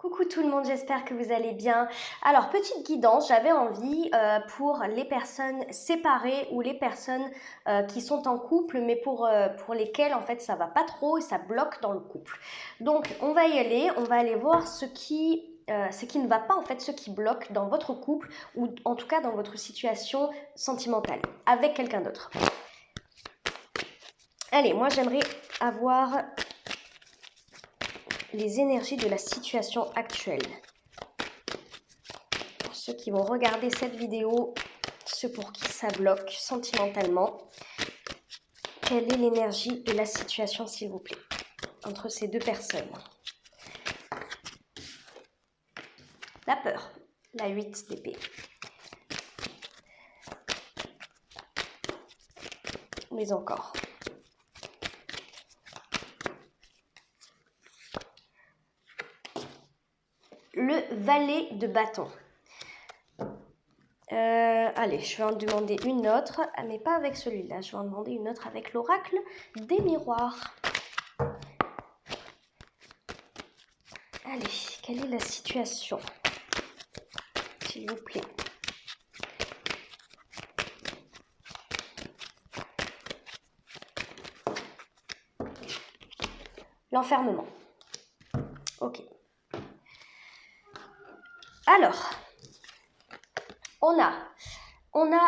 Coucou tout le monde, j'espère que vous allez bien. Alors, petite guidance, j'avais envie pour les personnes séparées ou les personnes qui sont en couple, mais pour lesquelles en fait ça va pas trop et ça bloque dans le couple. Donc, on va y aller, on va aller voir ce qui ne va pas en fait, ce qui bloque dans votre couple ou en tout cas dans votre situation sentimentale avec quelqu'un d'autre. Allez, moi j'aimerais avoir les énergies de la situation actuelle. Ceux qui vont regarder cette vidéo, ceux pour qui ça bloque sentimentalement, quelle est l'énergie de la situation s'il vous plaît, entre ces deux personnes? La peur, la 8 d'épée. Mais encore. Le valet de bâton. Allez, je vais en demander une autre, mais pas avec celui-là. Je vais en demander une autre avec l'oracle des miroirs. Allez, quelle est la situation, s'il vous plaît? L'enfermement. Ok. Alors, on a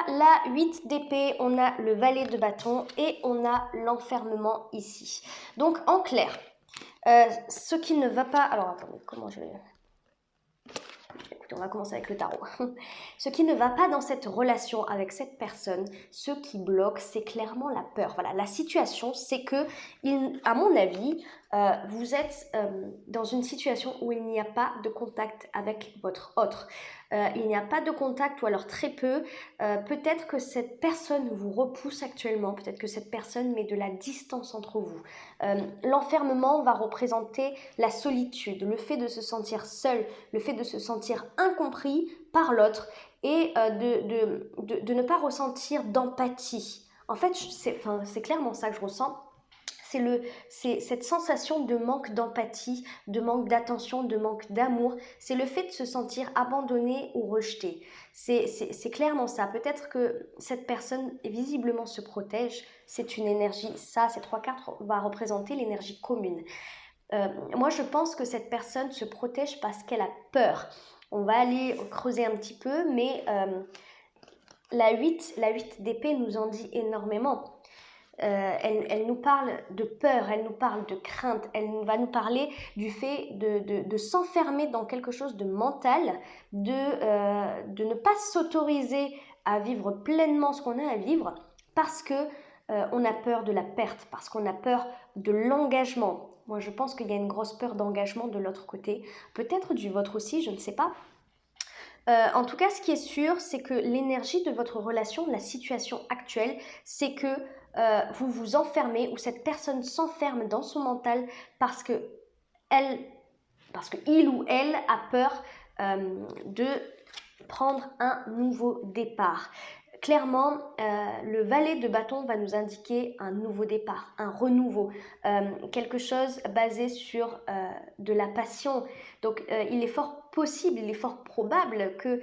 la 8 d'épée, on a le valet de bâton et on a l'enfermement ici. Donc, en clair, ce qui ne va pas... Alors, attendez, comment je vais... Écoutez, on va commencer avec le tarot. Ce qui ne va pas dans cette relation avec cette personne, ce qui bloque, c'est clairement la peur. Voilà, la situation, c'est que, à mon avis, vous êtes dans une situation où il n'y a pas de contact avec votre autre. Il n'y a pas de contact ou alors très peu. Peut-être que cette personne vous repousse actuellement, peut-être que cette personne met de la distance entre vous. L'enfermement va représenter la solitude, le fait de se sentir seul, le fait de se sentir incompris par l'autre et de ne pas ressentir d'empathie. En fait, c'est clairement ça que je ressens. C'est cette sensation de manque d'empathie, de manque d'attention, de manque d'amour. C'est le fait de se sentir abandonné ou rejeté. C'est clairement ça. Peut-être que cette personne visiblement se protège. C'est une énergie, ça, ces trois cartes va représenter l'énergie commune. Moi, je pense que cette personne se protège parce qu'elle a peur. On va aller creuser un petit peu, mais la 8 d'épée nous en dit énormément. Elle nous parle de peur, elle nous parle de crainte, elle va nous parler du fait de s'enfermer dans quelque chose de mental, de ne pas s'autoriser à vivre pleinement ce qu'on a à vivre parce que on a peur de la perte, parce qu'on a peur de l'engagement. Moi, je pense qu'il y a une grosse peur d'engagement de l'autre côté, peut-être du vôtre aussi, je ne sais pas. En tout cas, ce qui est sûr, c'est que l'énergie de votre relation, la situation actuelle, c'est que vous vous enfermez ou cette personne s'enferme dans son mental parce que il ou elle a peur de prendre un nouveau départ. Clairement, le valet de bâton va nous indiquer un nouveau départ, un renouveau, quelque chose basé sur de la passion. Donc, il est fort possible, il est fort probable que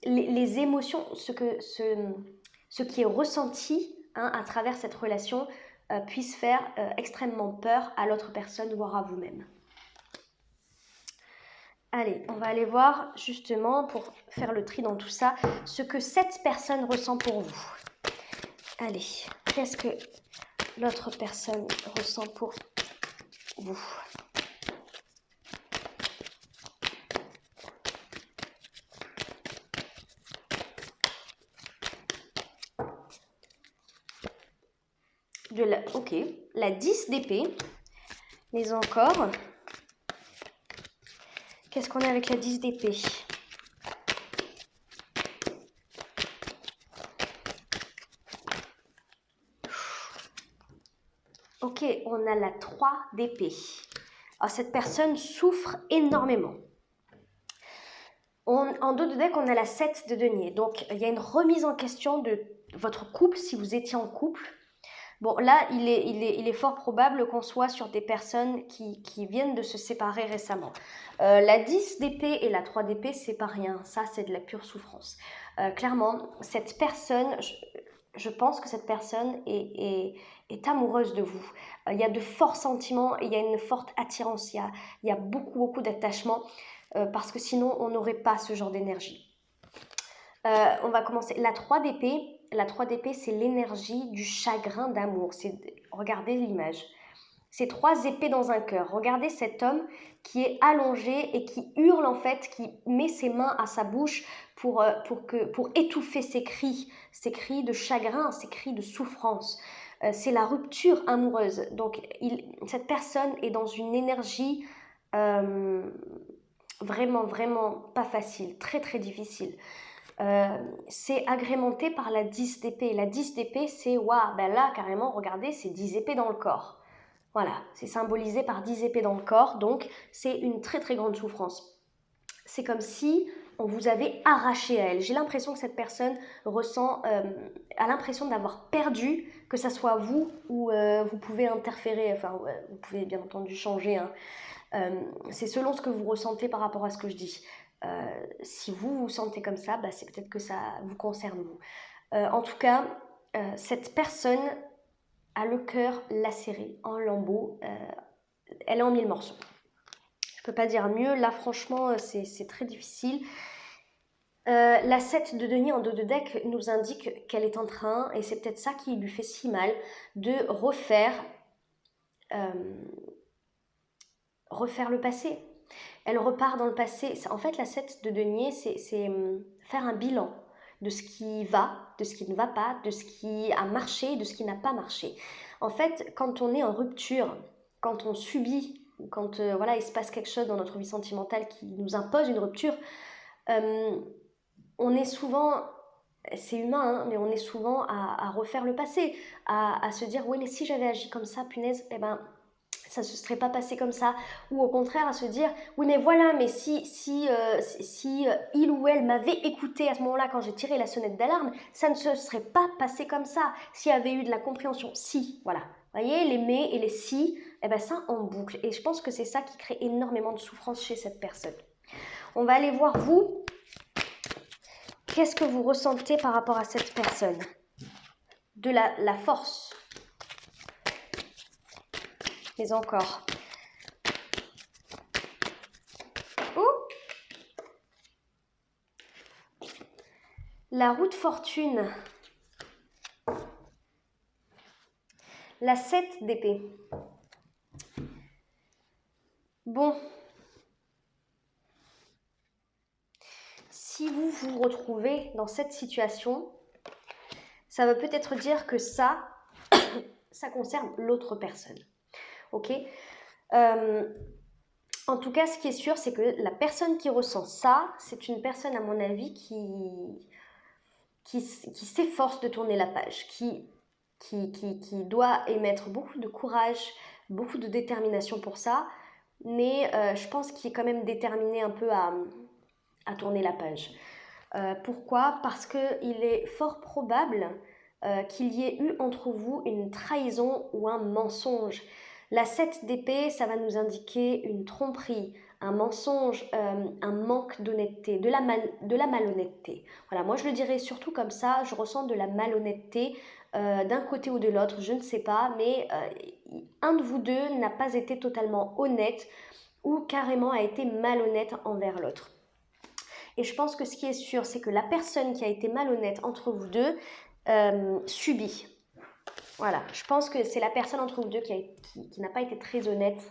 les émotions, ce qui est ressenti à travers cette relation puisse faire extrêmement peur à l'autre personne, voire à vous-même. Allez, on va aller voir justement, pour faire le tri dans tout ça, ce que cette personne ressent pour vous. Allez, qu'est-ce que l'autre personne ressent pour vous? Ok, la 10 d'épée, mais encore... Qu'est-ce qu'on a avec la 10 d'épée? Ok, on a la 3 d'épée. Alors, cette personne souffre énormément. En dos de deck, on a la 7 de denier. Donc, il y a une remise en question de votre couple, si vous étiez en couple. Bon, là, il est fort probable qu'on soit sur des personnes qui viennent de se séparer récemment. La 10 d'épée et la 3 d'épée, c'est pas rien. Ça, c'est de la pure souffrance. Clairement, cette personne, je pense que cette personne est amoureuse de vous. Il y a de forts sentiments, il y a une forte attirance, il y a beaucoup, beaucoup d'attachement, parce que sinon, on n'aurait pas ce genre d'énergie. On va commencer. La 3 d'épée, c'est l'énergie du chagrin d'amour. Regardez l'image. C'est 3 épées dans un cœur. Regardez cet homme qui est allongé et qui hurle en fait, qui met ses mains à sa bouche pour étouffer ses cris de chagrin, ses cris de souffrance. C'est la rupture amoureuse. Donc cette personne est dans une énergie vraiment, vraiment pas facile, très, très difficile. C'est agrémenté par la 10 d'épée. La 10 d'épée, c'est waouh, ben là carrément, regardez, c'est 10 épées dans le corps. Voilà, c'est symbolisé par 10 épées dans le corps, donc c'est une très très grande souffrance. C'est comme si on vous avait arraché à elle. J'ai l'impression que cette personne a l'impression d'avoir perdu, que ça soit vous ou vous pouvez interférer, enfin vous pouvez bien entendu changer, hein. C'est selon ce que vous ressentez par rapport à ce que je dis. Si vous vous sentez comme ça, bah, c'est peut-être que ça vous concerne vous. En tout cas, cette personne a le cœur lacéré en lambeaux, elle est en 1000 morceaux. Je ne peux pas dire mieux, là franchement c'est très difficile. La 7 de denier en dos de deck nous indique qu'elle est en train, et c'est peut-être ça qui lui fait si mal, de refaire le passé. Elle repart dans le passé. En fait, la 7 de denier, c'est faire un bilan de ce qui va, de ce qui ne va pas, de ce qui a marché, de ce qui n'a pas marché. En fait, quand on est en rupture, quand on subit, quand voilà, il se passe quelque chose dans notre vie sentimentale qui nous impose une rupture, on est souvent, c'est humain, hein, mais on est souvent à refaire le passé, à se dire, oui, mais si j'avais agi comme ça, punaise, eh ben, ça ne se serait pas passé comme ça, ou au contraire à se dire oui mais voilà, mais si il ou elle m'avait écouté à ce moment-là quand j'ai tiré la sonnette d'alarme, ça ne se serait pas passé comme ça, s'il y avait eu de la compréhension, si, voilà, vous voyez, les mais et les si, et ben ça en boucle, et je pense que c'est ça qui crée énormément de souffrance chez cette personne. On va aller voir vous, qu'est-ce que vous ressentez par rapport à cette personne? De la force, mais encore. La roue de fortune. La 7 d'épée. Bon. Si vous vous retrouvez dans cette situation, ça veut peut-être dire que ça concerne l'autre personne. Ok ? En tout cas, ce qui est sûr, c'est que la personne qui ressent ça, c'est une personne, à mon avis, qui s'efforce de tourner la page, qui doit émettre beaucoup de courage, beaucoup de détermination pour ça, mais je pense qu'il est quand même déterminé un peu à tourner la page. Pourquoi ? Parce qu'il est fort probable qu'il y ait eu entre vous une trahison ou un mensonge. La 7 d'épée, ça va nous indiquer une tromperie, un mensonge, un manque d'honnêteté, de la malhonnêteté. Voilà, moi je le dirais surtout comme ça, je ressens de la malhonnêteté d'un côté ou de l'autre, je ne sais pas, mais un de vous deux n'a pas été totalement honnête ou carrément a été malhonnête envers l'autre. Et je pense que ce qui est sûr, c'est que la personne qui a été malhonnête entre vous deux subit. Voilà, je pense que c'est la personne entre vous deux qui n'a pas été très honnête,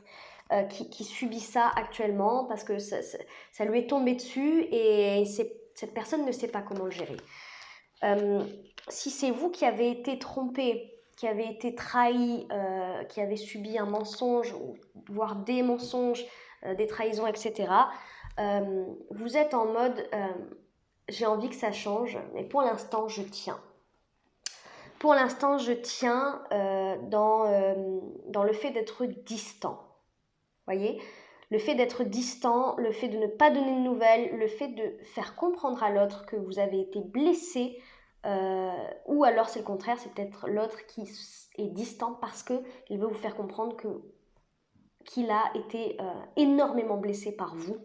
qui subit ça actuellement parce que ça lui est tombé dessus et cette personne ne sait pas comment le gérer. Si c'est vous qui avez été trompé, qui avez été trahi, qui avez subi un mensonge, voire des mensonges, des trahisons, etc., vous êtes en mode j'ai envie que ça change, mais pour l'instant je tiens. Pour l'instant je tiens dans le fait d'être distant. Voyez, le fait d'être distant, le fait de ne pas donner de nouvelles, le fait de faire comprendre à l'autre que vous avez été blessé ou alors c'est le contraire, c'est peut-être l'autre qui est distant parce qu'il veut vous faire comprendre qu'il a été énormément blessé par vous.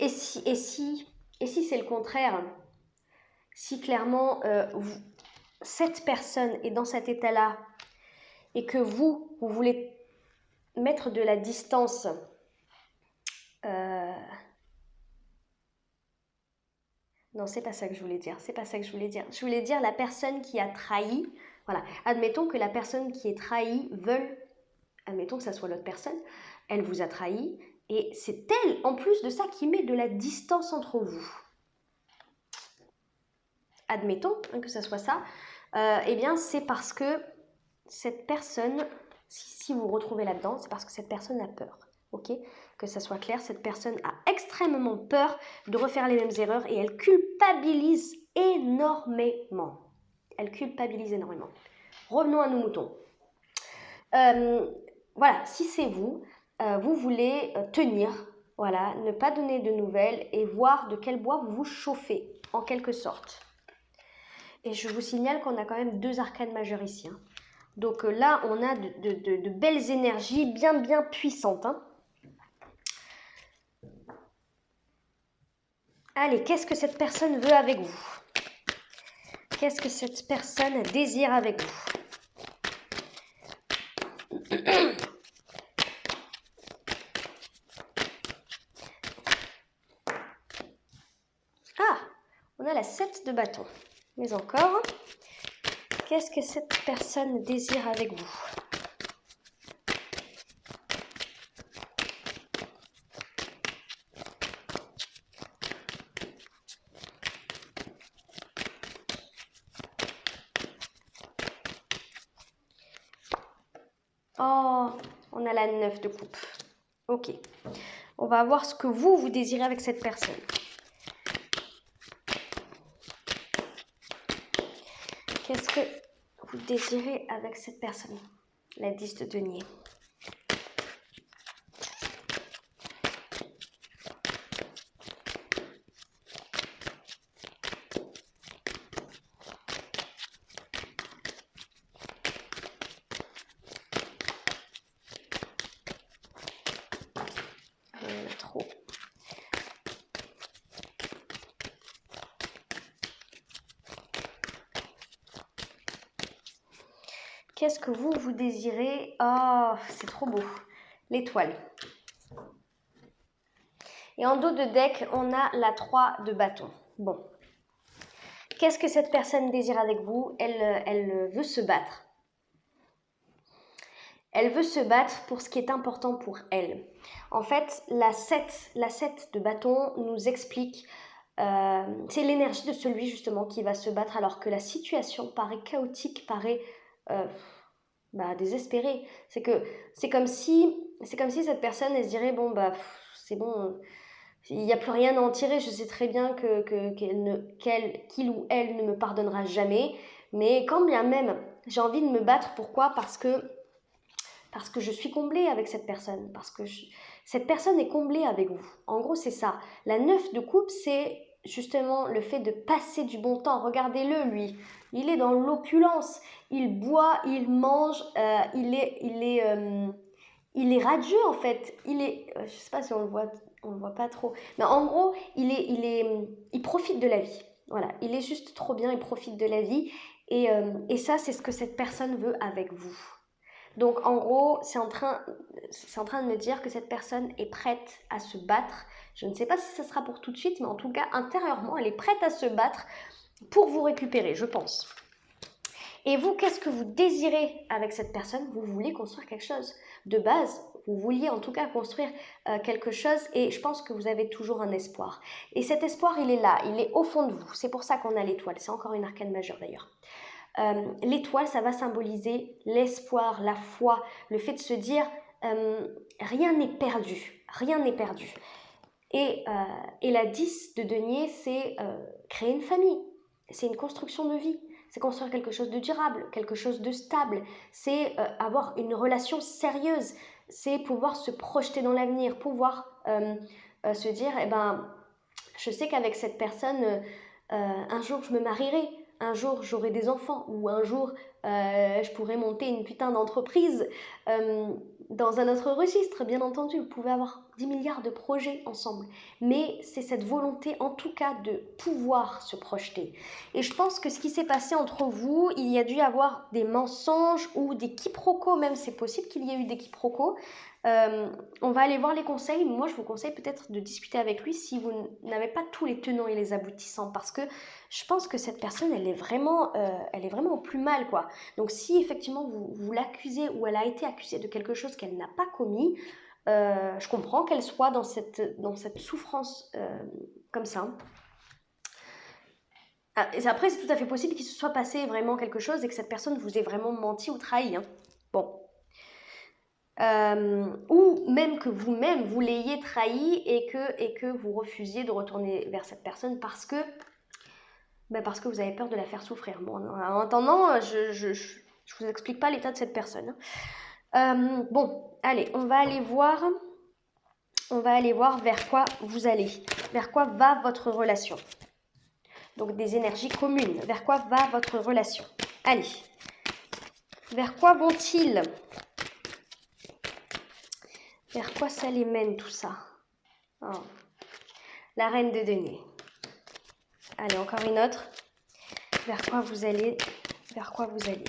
Et si c'est le contraire, si clairement cette personne est dans cet état-là et que vous voulez mettre de la distance, non, c'est pas ça que je voulais dire, c'est pas ça que je voulais dire. Je voulais dire la personne qui a trahi, voilà, admettons que la personne qui est trahie admettons que ça soit l'autre personne, elle vous a trahi, et c'est elle, en plus de ça, qui met de la distance entre vous. Admettons que ça soit ça, eh bien c'est parce que cette personne, si vous vous retrouvez là-dedans, c'est parce que cette personne a peur. Ok, que ça soit clair, cette personne a extrêmement peur de refaire les mêmes erreurs et elle culpabilise énormément. Elle culpabilise énormément. Revenons à nos moutons. Voilà, si c'est vous, vous voulez tenir, voilà, ne pas donner de nouvelles et voir de quel bois vous vous chauffez, en quelque sorte. Et je vous signale qu'on a quand même 2 arcanes majeures ici. Hein. Donc là, on a de belles énergies bien puissantes. Hein. Allez, qu'est-ce que cette personne veut avec vous? Qu'est-ce que cette personne désire avec vous? Ah, on a la 7 de bâton. Mais encore, qu'est-ce que cette personne désire avec vous? Oh, on a la 9 de coupe. Ok. On va voir ce que vous désirez avec cette personne. Qu'est-ce que vous désirez avec cette personne? La 10 de denier. Trop. Qu'est-ce que vous désirez? Oh, c'est trop beau. L'étoile. Et en dos de deck, on a la 3 de bâton. Bon. Qu'est-ce que cette personne désire avec vous? Elle veut se battre. Elle veut se battre pour ce qui est important pour elle. En fait, la 7 de bâton nous explique, c'est l'énergie de celui justement qui va se battre alors que la situation paraît chaotique, paraît désespérée. C'est comme si cette personne, elle se dirait, bon, c'est bon, il n'y a plus rien à en tirer, je sais très bien qu'il ou elle ne me pardonnera jamais, mais quand bien même, j'ai envie de me battre, pourquoi? Parce que je suis comblée avec cette personne, parce que cette personne est comblée avec vous. En gros, c'est ça. La 9 de coupe, c'est justement le fait de passer du bon temps. Regardez-le, lui. Il est dans l'opulence. Il boit, il mange, il est radieux, en fait. Je sais pas si on le voit pas trop. Mais en gros, il profite de la vie. Voilà, il est juste trop bien, il profite de la vie. Et ça, c'est ce que cette personne veut avec vous. Donc en gros, c'est en train de me dire que cette personne est prête à se battre. Je ne sais pas si ce sera pour tout de suite, mais en tout cas, intérieurement, elle est prête à se battre pour vous récupérer, je pense. Et vous, qu'est-ce que vous désirez avec cette personne? Vous voulez construire quelque chose. De base, vous vouliez en tout cas construire quelque chose et je pense que vous avez toujours un espoir. Et cet espoir, il est là, il est au fond de vous. C'est pour ça qu'on a l'étoile. C'est encore une arcane majeure d'ailleurs. L'étoile, ça va symboliser l'espoir, la foi, le fait de se dire rien n'est perdu, rien n'est perdu. Et la 10 de denier, c'est créer une famille, c'est une construction de vie, c'est construire quelque chose de durable, quelque chose de stable, c'est avoir une relation sérieuse, c'est pouvoir se projeter dans l'avenir, pouvoir se dire, je sais qu'avec cette personne, un jour je me marierai, un jour j'aurai des enfants, ou un jour je pourrai monter une putain d'entreprise. Dans un autre registre, bien entendu, vous pouvez avoir 10 milliards de projets ensemble, mais c'est cette volonté en tout cas de pouvoir se projeter. Et je pense que ce qui s'est passé entre vous, il y a dû avoir des mensonges ou des quiproquos, même c'est possible qu'il y ait eu des quiproquos. On va aller voir les conseils. Moi, je vous conseille peut-être de discuter avec lui si vous n'avez pas tous les tenants et les aboutissants, parce que je pense que cette personne, elle est vraiment au plus mal, quoi. Donc, si effectivement vous l'accusez ou elle a été accusée de quelque chose qu'elle n'a pas commis, je comprends qu'elle soit dans cette souffrance comme ça. Et après, c'est tout à fait possible qu'il se soit passé vraiment quelque chose et que cette personne vous ait vraiment menti ou trahi, hein. Bon. Ou même que vous-même vous l'ayez trahi et que vous refusiez de retourner vers cette personne parce que vous avez peur de la faire souffrir. Bon, en attendant, je vous explique pas l'état de cette personne. Bon, allez, on va aller voir vers quoi vous allez, vers quoi va votre relation. Donc des énergies communes, vers quoi va votre relation. Allez, vers quoi vont-ils? Vers quoi ça les mène tout ça? Oh. La reine de deniers. Allez, encore une autre. Vers quoi vous allez? Vers quoi vous allez?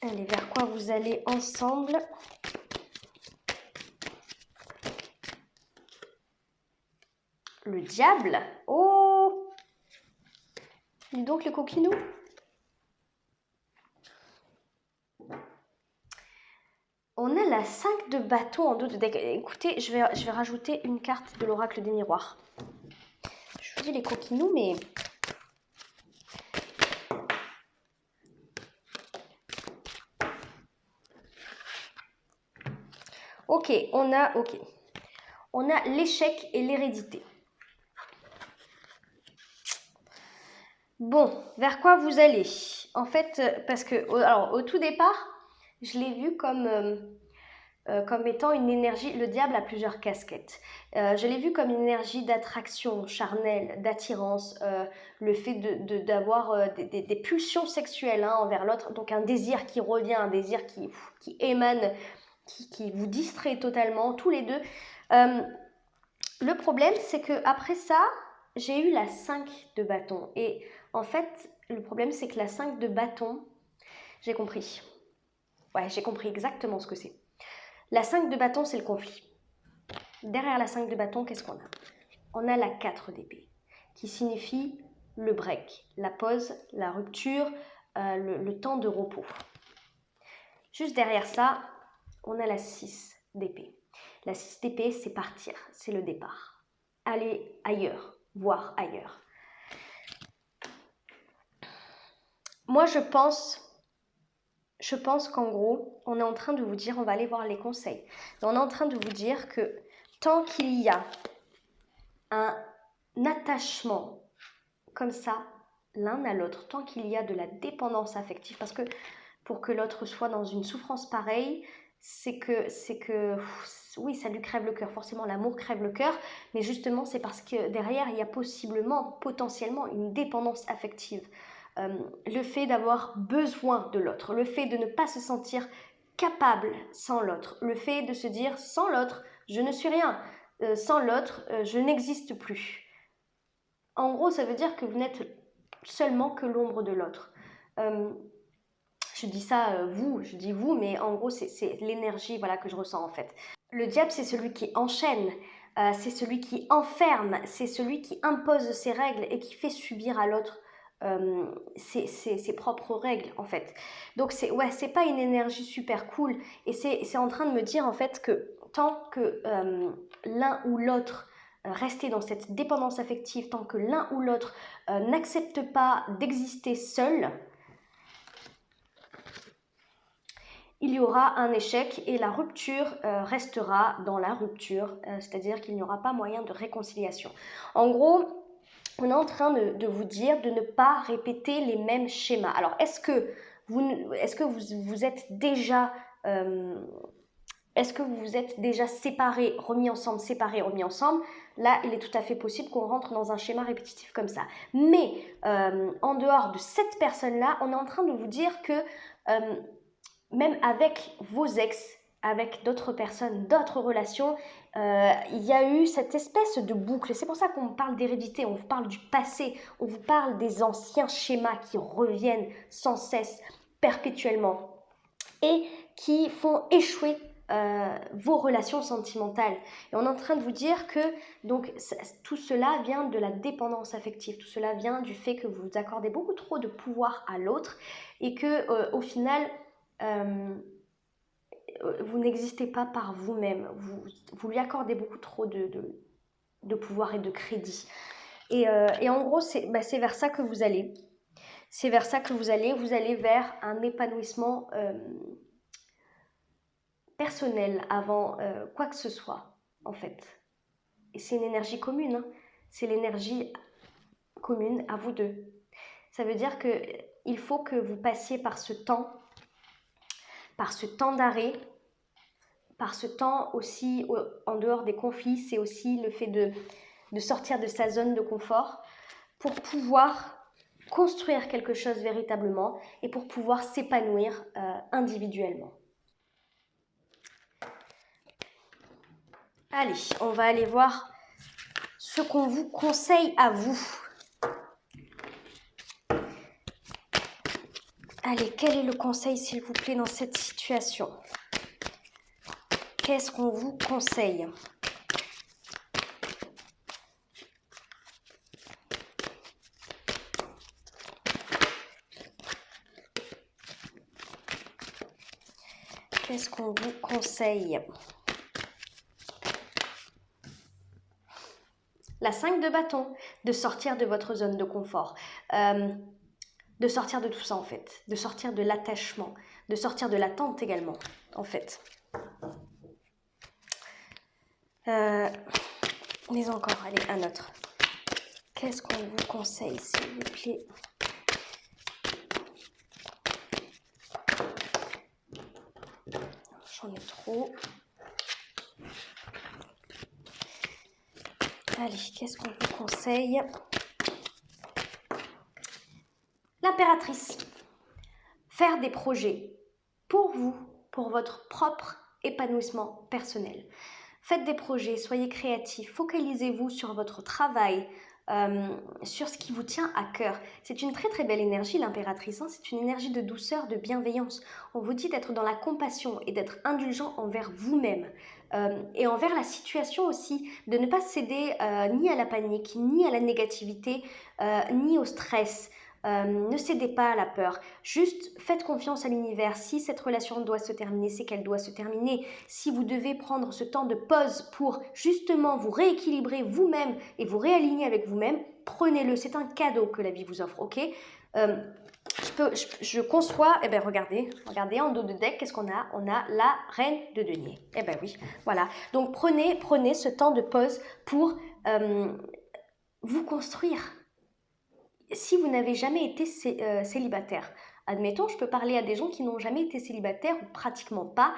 Allez, vers quoi vous allez ensemble? Le diable? Oh! Dis donc le coquinou. On a la 5 de bâton en dos de deck. Écoutez, je vais rajouter une carte de l'oracle des miroirs. Je vous dis les coquinous, mais... Ok, on a l'échec et l'hérédité. Bon, vers quoi vous allez? En fait, parce que alors, au tout départ, je l'ai vu comme étant une énergie, le diable a plusieurs casquettes. Je l'ai vu comme une énergie d'attraction charnelle, d'attirance, le fait d'avoir des pulsions sexuelles hein, envers l'autre, donc un désir qui revient, un désir qui émane, qui vous distrait totalement, tous les deux. Le problème, c'est que après ça, j'ai eu la 5 de bâton. Et en fait, le problème, c'est que la 5 de bâton, j'ai compris. Ouais, j'ai compris exactement ce que c'est. La 5 de bâton, c'est le conflit. Derrière la 5 de bâton, qu'est-ce qu'on a? On a la 4 d'épée, qui signifie le break, la pause, la rupture, le temps de repos. Juste derrière ça, on a la 6 d'épée. La 6 d'épée, c'est partir, c'est le départ. Aller ailleurs, voir ailleurs. Moi, je pense qu'en gros, on est en train de vous dire, on va aller voir les conseils, mais on est en train de vous dire que tant qu'il y a un attachement comme ça, l'un à l'autre, tant qu'il y a de la dépendance affective, parce que pour que l'autre soit dans une souffrance pareille, c'est que oui, ça lui crève le cœur, forcément l'amour crève le cœur, mais justement c'est parce que derrière il y a potentiellement une dépendance affective. Le fait d'avoir besoin de l'autre, le fait de ne pas se sentir capable sans l'autre, le fait de se dire sans l'autre je ne suis rien, sans l'autre je n'existe plus. En gros ça veut dire que vous n'êtes seulement que l'ombre de l'autre. Je dis ça je dis vous, mais en gros c'est l'énergie voilà, que je ressens en fait. Le diable c'est celui qui enchaîne, c'est celui qui enferme, c'est celui qui impose ses règles et qui fait subir à l'autre ses propres règles en fait. Donc c'est pas une énergie super cool et c'est en train de me dire en fait que tant que l'un ou l'autre rester dans cette dépendance affective, tant que l'un ou l'autre n'accepte pas d'exister seul, il y aura un échec et la rupture restera dans la rupture, c'est-à-dire qu'il n'y aura pas moyen de réconciliation. En gros, on est en train de vous dire de ne pas répéter les mêmes schémas. Alors, est-ce que vous êtes déjà... est-ce que vous vous êtes déjà séparés, remis ensemble, séparés, remis ensemble? Là, il est tout à fait possible qu'on rentre dans un schéma répétitif comme ça. Mais en dehors de cette personne-là, on est en train de vous dire que même avec vos ex, avec d'autres personnes, d'autres relations, il y a eu cette espèce de boucle. C'est pour ça qu'on parle d'hérédité, on vous parle du passé, on vous parle des anciens schémas qui reviennent sans cesse, perpétuellement, et qui font échouer vos relations sentimentales. Et on est en train de vous dire que donc tout cela vient de la dépendance affective, tout cela vient du fait que vous accordez beaucoup trop de pouvoir à l'autre et que au final vous n'existez pas par vous-même, vous lui accordez beaucoup trop de pouvoir et de crédit. Et en gros, c'est vers ça que vous allez. C'est vers ça que vous allez vers un épanouissement personnel avant quoi que ce soit, en fait. Et c'est une énergie commune, hein. C'est l'énergie commune à vous deux. Ça veut dire qu'il faut que vous passiez par ce temps d'arrêt, par ce temps aussi, en dehors des conflits, c'est aussi le fait de sortir de sa zone de confort pour pouvoir construire quelque chose véritablement et pour pouvoir s'épanouir individuellement. Allez, on va aller voir ce qu'on vous conseille à vous. Allez, quel est le conseil, s'il vous plaît, dans cette situation? Qu'est-ce qu'on vous conseille? Qu'est-ce qu'on vous conseille? La 5 de bâton, de sortir de votre zone de confort, de sortir de tout ça en fait, de sortir de l'attachement, de sortir de l'attente également en fait. Mais encore, allez, un autre. Qu'est-ce qu'on vous conseille, s'il vous plaît? J'en ai trop. Allez, qu'est-ce qu'on vous conseille? L'impératrice. Faire des projets pour vous, pour votre propre épanouissement personnel. Faites des projets, soyez créatifs, focalisez-vous sur votre travail, sur ce qui vous tient à cœur. C'est une très très belle énergie, l'impératrice, hein. C'est une énergie de douceur, de bienveillance. On vous dit d'être dans la compassion et d'être indulgent envers vous-même et envers la situation aussi, de ne pas céder ni à la panique, ni à la négativité, ni au stress. Ne cédez pas à la peur, juste faites confiance à l'univers. Si cette relation doit se terminer, c'est qu'elle doit se terminer. Si vous devez prendre ce temps de pause pour justement vous rééquilibrer vous-même et vous réaligner avec vous-même, prenez-le, c'est un cadeau que la vie vous offre, ok? Je conçois, eh bien regardez, en dos de deck, qu'est-ce qu'on a? On a la reine de denier, eh bien oui, voilà. Donc prenez ce temps de pause pour vous construire. Si vous n'avez jamais été célibataire, admettons, je peux parler à des gens qui n'ont jamais été célibataires ou pratiquement pas,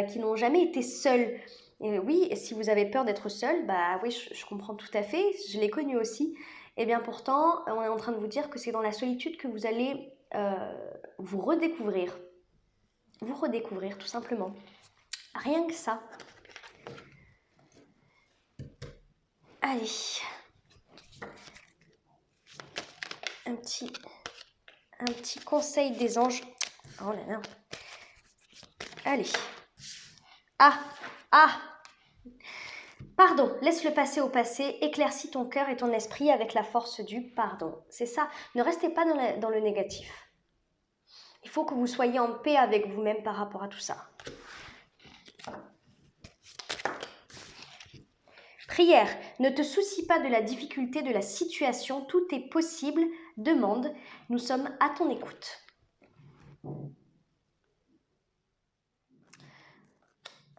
qui n'ont jamais été seuls. Et oui, si vous avez peur d'être seul, bah oui, je comprends tout à fait, je l'ai connu aussi. Et bien pourtant, on est en train de vous dire que c'est dans la solitude que vous allez vous redécouvrir tout simplement. Rien que ça. Allez. Un petit conseil des anges. Oh là là. Allez. Ah. Pardon, laisse le passé au passé, éclaircis ton cœur et ton esprit avec la force du pardon. C'est ça, ne restez pas dans le négatif. Il faut que vous soyez en paix avec vous-même par rapport à tout ça. Prière, ne te soucie pas de la difficulté de la situation, tout est possible, demande, nous sommes à ton écoute.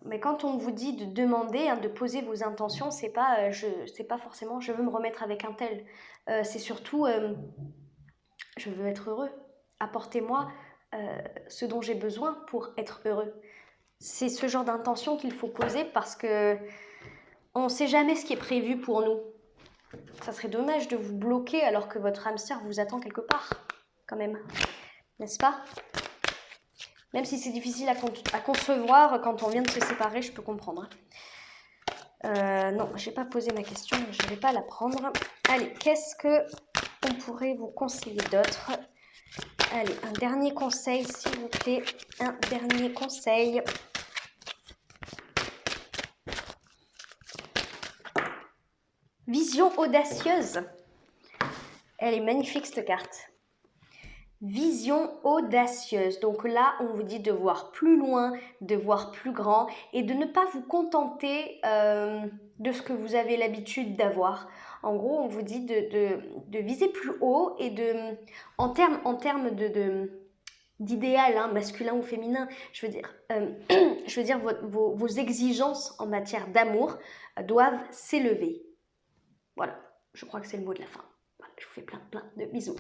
Mais quand on vous dit de demander, hein, de poser vos intentions, c'est pas, c'est pas forcément je veux me remettre avec un tel. C'est surtout je veux être heureux. Apportez-moi ce dont j'ai besoin pour être heureux. C'est ce genre d'intention qu'il faut poser parce que on ne sait jamais ce qui est prévu pour nous. Ça serait dommage de vous bloquer alors que votre hamster vous attend quelque part, quand même. N'est-ce pas? Même si c'est difficile à concevoir quand on vient de se séparer, je peux comprendre. Non, je n'ai pas posé ma question, je ne vais pas la prendre. Allez, qu'est-ce que on pourrait vous conseiller d'autre? Allez, un dernier conseil, s'il vous plaît. Un dernier conseil. Vision audacieuse. Elle est magnifique, cette carte. Vision audacieuse. Donc là, on vous dit de voir plus loin, de voir plus grand et de ne pas vous contenter de ce que vous avez l'habitude d'avoir. En gros, on vous dit de viser plus haut et en termes d'idéal, hein, masculin ou féminin, je veux dire vos exigences en matière d'amour doivent s'élever. Voilà, je crois que c'est le mot de la fin. Voilà, je vous fais plein de bisous.